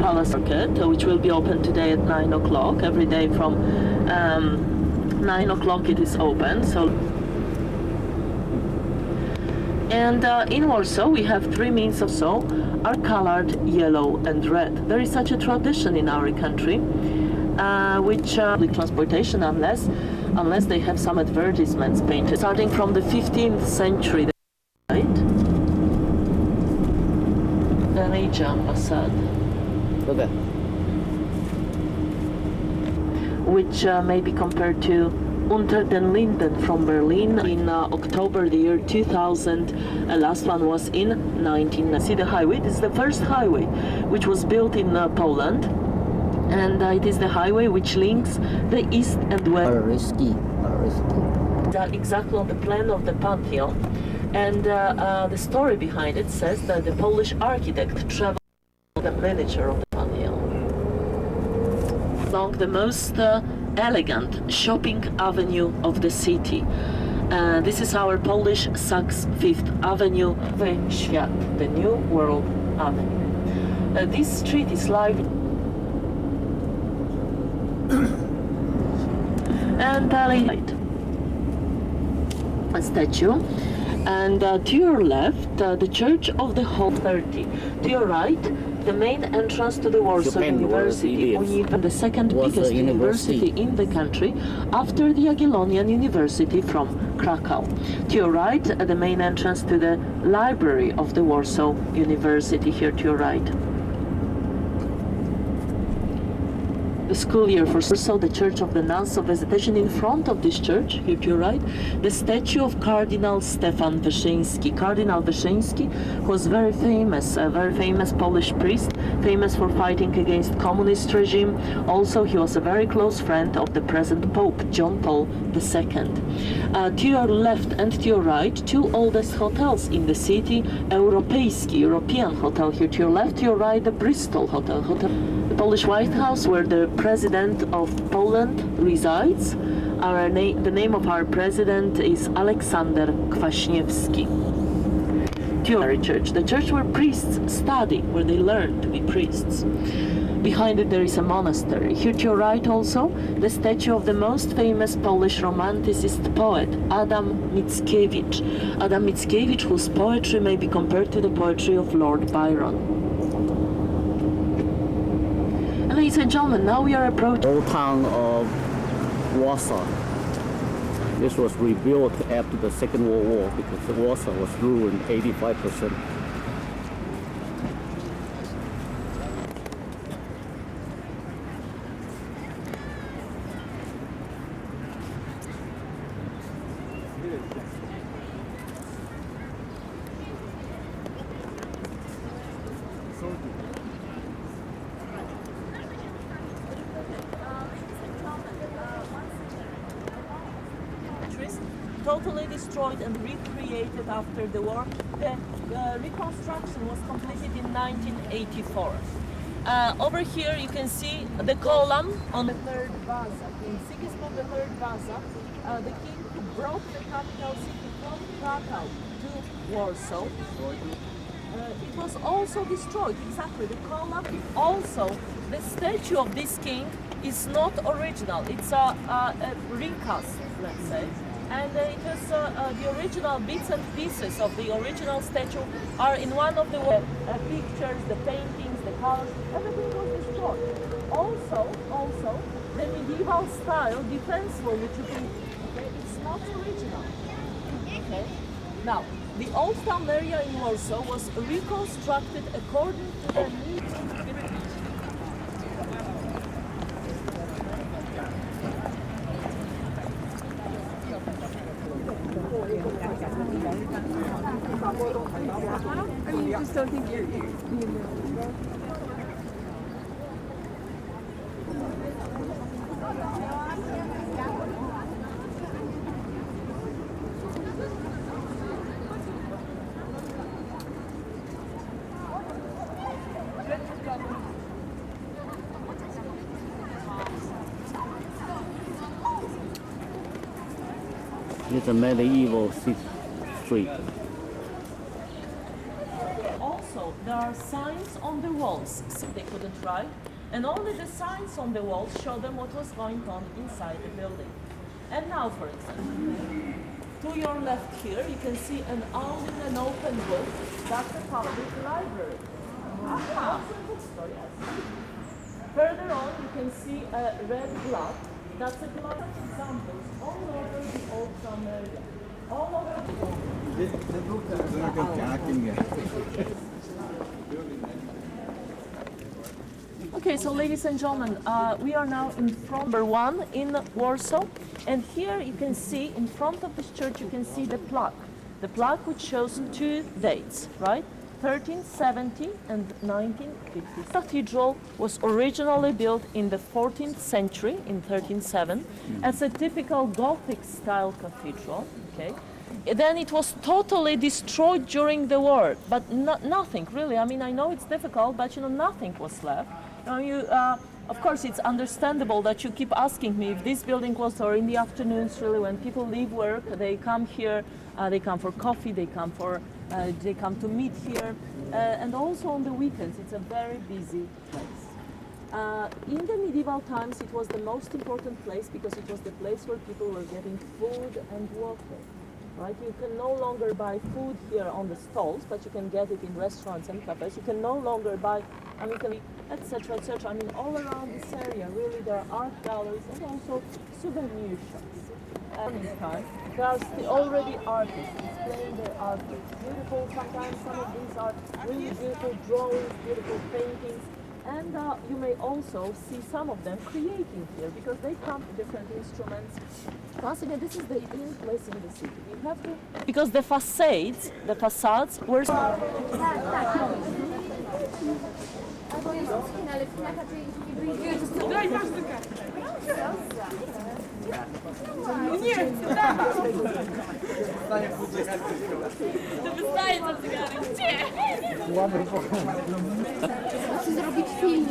Palace Market, which will be open today at 9 o'clock. Every day from 9 o'clock it is open. So. And in Warsaw we have three means of soap are colored yellow and red. There is such a tradition in our country, which public transportation unless they have some advertisements painted starting from the 15th century, right? The Legion facade. Okay. Which may be compared to Unter den Linden from Berlin in October the year 2000. Last one was in 1990. See the highway? This is the first highway which was built in Poland, and it is the highway which links the east and west. Exactly on the plan of the Pantheon, and the story behind it says that the Polish architect traveled the miniature of the Pantheon along the most elegant shopping avenue of the city. This is our Polish Saks Fifth Avenue, Nowy Świat, the New World Avenue. This street is lively and a statue, and to your left the Church of the Holy 30. To your right, the main entrance to the Warsaw Japan, University, and the second biggest university in the country after the Jagiellonian University from Krakow. To your right, the main entrance to the library of the Warsaw University, here to your right. The school year for Warsaw, the Church of the Nuns of Visitation. In front of this church, here to your right, the statue of Cardinal Stefan Wyszyński. Cardinal Wyszyński was a very famous Polish priest, famous for fighting against communist regime. Also, he was a very close friend of the present Pope, John Paul II. To your left and to your right, two oldest hotels in the city, Europejski, European Hotel, here to your left, to your right, the Bristol Hotel. The Polish White House, where the President of Poland resides. The name of our president is Aleksander Kwaśniewski. Theology Church, the church where priests study, where they learn to be priests. Behind it there is a monastery. Here to your right also, the statue of the most famous Polish Romanticist poet, Adam Mickiewicz. Adam Mickiewicz, whose poetry may be compared to the poetry of Lord Byron. Ladies and gentlemen, now we are approaching Old town of Warsaw. This was rebuilt after the Second World War because Warsaw was ruined 85%. totally destroyed and recreated after the war. The reconstruction was completed in 1984. Over here you can see the column on the third Vasa. In Sigismund III Vasa, the king who brought the capital city from Krakow to Warsaw. It was also destroyed, exactly, the column. Also, the statue of this king is not original, it's a recast, let's say. And it was the original bits and pieces of the original statue are in one of the pictures, the paintings, the colors, everything was destroyed. Also, the medieval style defense wall, which you can, okay, it's not original. Okay? Now, the old town area in Warsaw was reconstructed according to the needs. I mean, you just don't think you're being It's a medieval street. Also, there are signs on the walls, so they couldn't write, and only the signs on the walls show them what was going on inside the building. And now, for example, to your left here, you can see an open book. That's a public library. Aha! Bookstore, yes. Further on, you can see a red block. That's a lot of examples all over the old town area. All over the world. Okay, so ladies and gentlemen, we are now in front number 1 in Warsaw, and here you can see in front of this church you can see the plaque which shows 2 dates, right? 1370 and 1950. The cathedral was originally built in the 14th century, in 1307, as a typical Gothic style cathedral. Okay. Then it was totally destroyed during the war, but nothing really. I mean, I know it's difficult, but nothing was left. Of course, it's understandable that you keep asking me if this building was, or in the afternoons, really, when people leave work, they come here, they come for coffee, they come to meet here, and also on the weekends. It's a very busy place. In the medieval times, it was the most important place because it was the place where people were getting food and water. Right? You can no longer buy food here on the stalls, but you can get it in restaurants and cafes. You can no longer buy, etc., etc. I mean, all around this area, really, there are art galleries and also souvenir shops. There are already artists displaying their art. Beautiful, sometimes some of these are really beautiful drawings, beautiful paintings. And you may also see some of them creating here because they come with different instruments. Once again, this is the in place in the city. You have to, because the facades were. Zrobić film.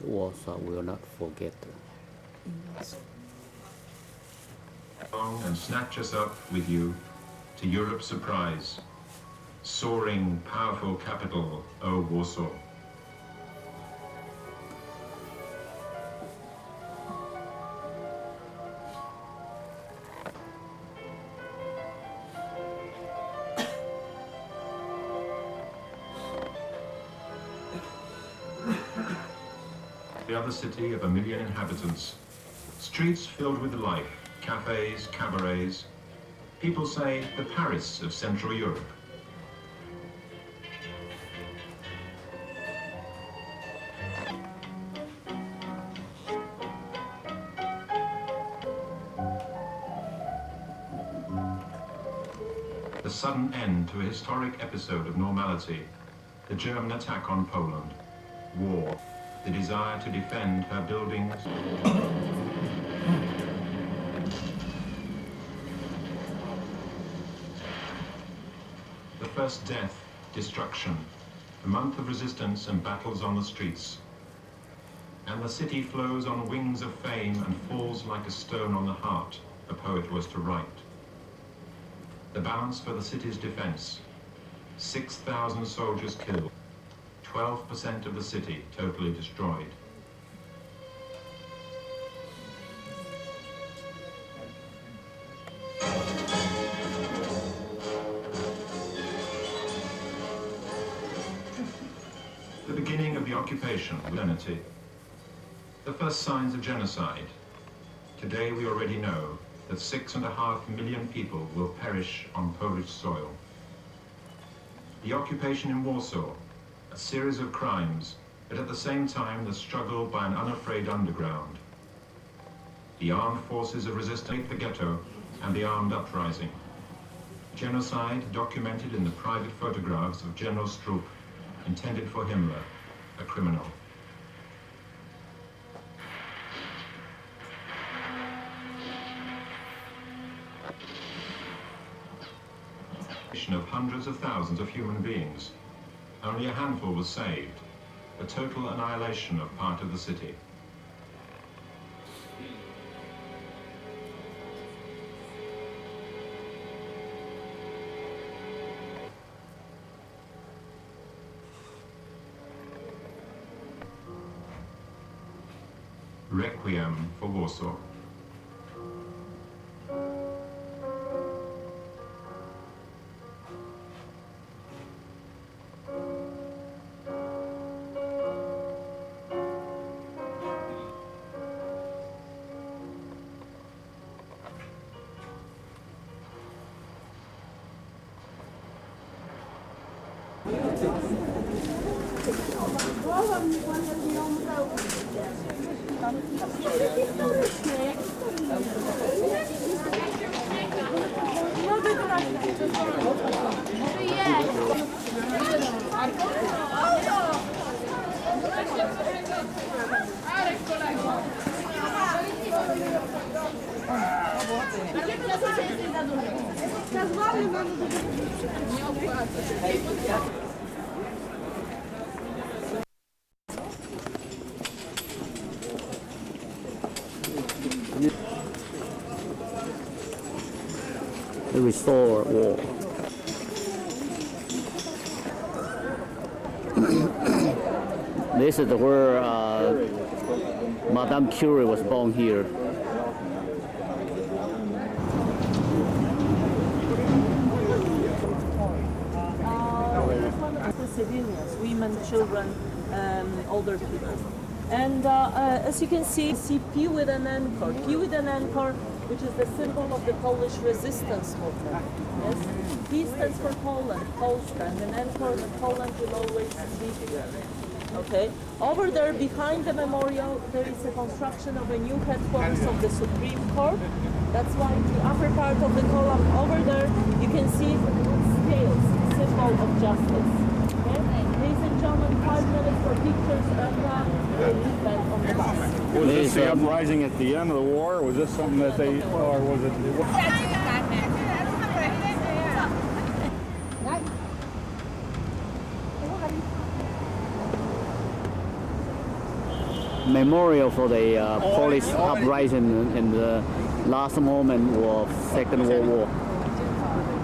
Warsaw will not forget. And snatch us up with you to Europe's surprise, soaring, powerful capital, O Warsaw. The other city of 1 million inhabitants, streets filled with life, cafes, cabarets. People say the Paris of Central Europe. The sudden end to a historic episode of normality, the German attack on Poland, war, the desire to defend her buildings. The first death, destruction, a month of resistance and battles on the streets. And the city flows on wings of fame and falls like a stone on the heart, a poet was to write. The balance for the city's defense, 6,000 soldiers killed, 12% of the city totally destroyed. The beginning of the occupation, modernity. The first signs of genocide. Today we already know that 6.5 million people will perish on Polish soil. The occupation in Warsaw, a series of crimes, but at the same time the struggle by an unafraid underground. The armed forces of resistance, the ghetto, and the armed uprising. Genocide documented in the private photographs of General Stroop, intended for Himmler, a criminal. Of hundreds of thousands of human beings. Only a handful was saved. The total annihilation of part of the city. Requiem for Warsaw. The restore wall. This is where Madame Curie was born here. The civilians, women, children, older people. And as you can see P with an anchor. P with an anchor, which is the symbol of the Polish resistance movement. Yes? P stands for Poland, Polska, and an anchor that Poland will always be here. Okay. Over there, behind the memorial, there is a construction of a new headquarters of the Supreme Court. That's why in the upper part of the column over there, you can see scales, symbol of justice. Okay? Ladies and gentlemen, 5 minutes for pictures and we'll leave back on the bus. Was this the uprising at the end of the war, or was this something that they, or was it? Memorial for the Polish uprising in the last moment of Second World War.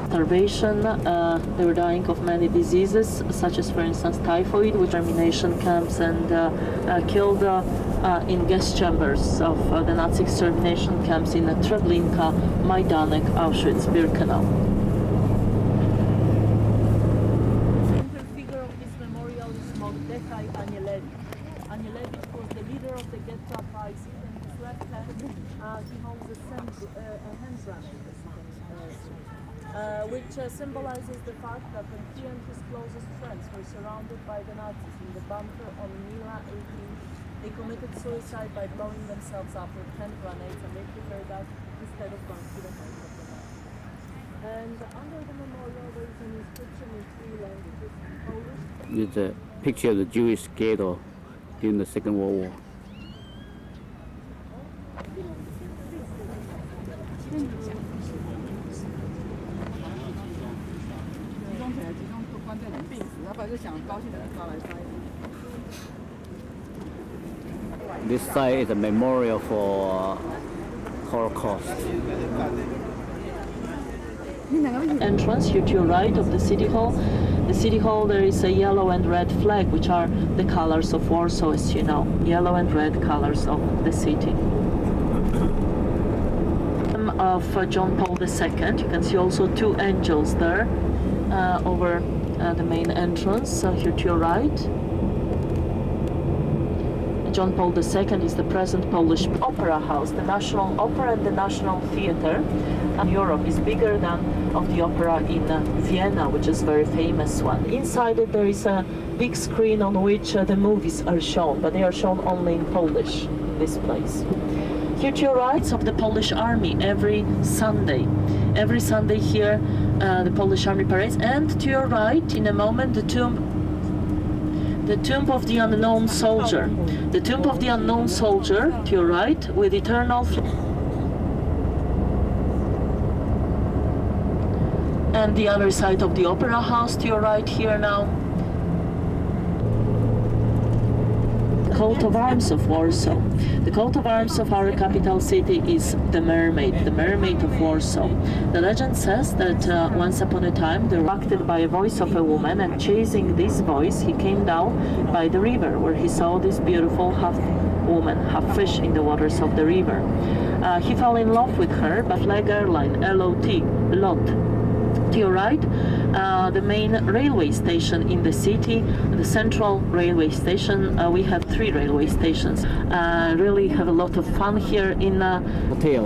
Starvation, they were dying of many diseases, such as, for instance, typhoid, with termination camps, and killed in gas chambers of the Nazi extermination camps in Treblinka, Majdanek, Auschwitz, Birkenau. The figure of this memorial is Mordechai Anielewicz. Anielewicz was the leader of the ghetto uprising. In his left hand, he holds a hand grenade, which symbolizes the fact that when he and his closest friends were surrounded by the Nazis in the bunker on Mila 18, they committed suicide by blowing themselves up with hand grenades, and they preferred that instead of going to the hands of the Nazis. And under the memorial there is an inscription in 3 languages: Polish. It's a picture of the Jewish ghetto during the Second World War. This site is a memorial for Holocaust. Entrance here to your right of the City Hall. The City Hall, there is a yellow and red flag, which are the colors of Warsaw, as you know. Yellow and red colors of the city. Of John Paul II. You can see also 2 angels there over the main entrance, here to your right. John Paul II is the present Polish opera house. The National Opera and the National Theatre in Europe is bigger than of the opera in Vienna, which is a very famous one. Inside it there is a big screen on which the movies are shown, but they are shown only in Polish, this place. Here to your right of the Polish Army every Sunday. Every Sunday here the Polish Army parades, and to your right in a moment the tomb of the unknown soldier. The tomb of the unknown soldier to your right with eternal and the other side of the opera house to your right here now. Coat of arms of Warsaw. The coat of arms of our capital city is the Mermaid of Warsaw. The legend says that once upon a time they were acted by a voice of a woman, and chasing this voice he came down by the river where he saw this beautiful half woman, half fish in the waters of the river. He fell in love with her, but Leg Airline, LOT. To your right, the main railway station in the city, the central railway station. We have 3 railway stations. Really have a lot of fun here in Hotel.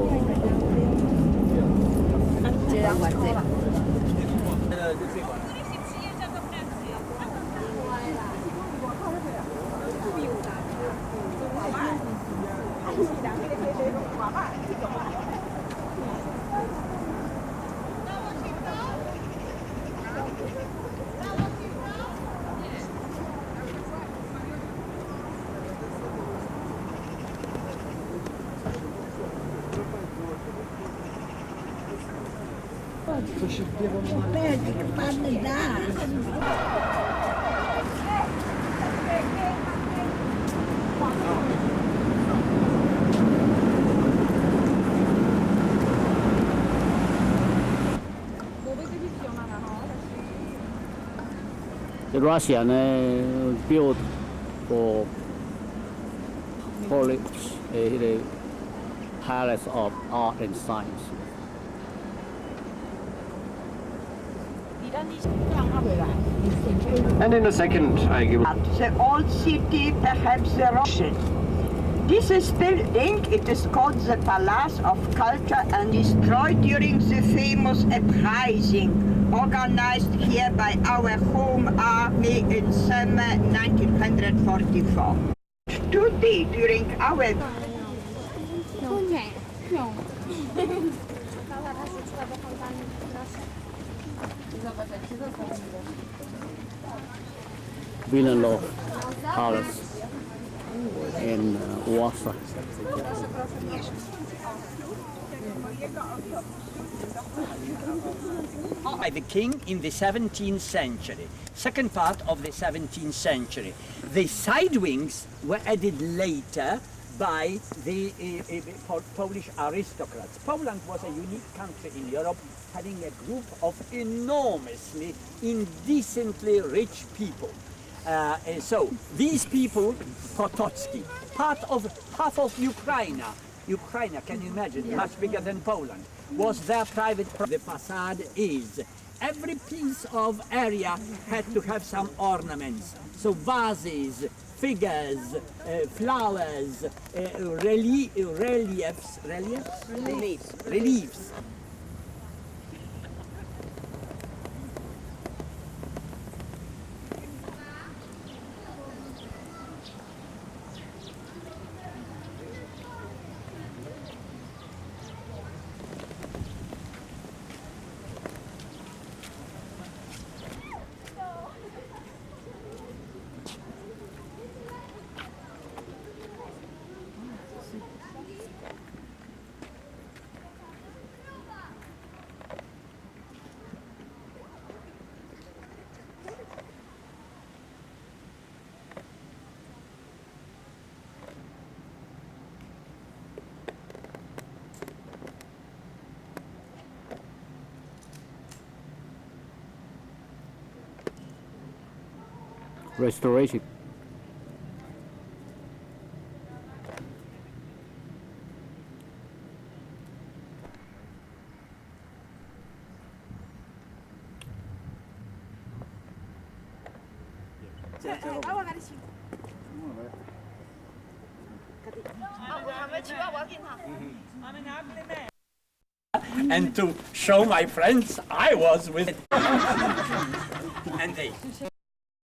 Perde che panne dà. The Russian built for Polish the Palace of Art and Science. And in a second, I give. The old city, perhaps the Russian. This building, it is called the Palace of Culture and destroyed during the famous uprising organized here by our home army in summer 1944. Today, during our Wilanlow Palace in Warsaw. By the king in the 17th century, second part of the 17th century. The side wings were added later by the Polish aristocrats. Poland was a unique country in Europe, having a group of enormously, indecently rich people. So these people, Potocki, half of Ukraine, can you imagine, much bigger than Poland, was their private property. The facade is, every piece of area had to have some ornaments. So vases, figures, flowers, reliefs. Restoration. And to show my friends I was with and they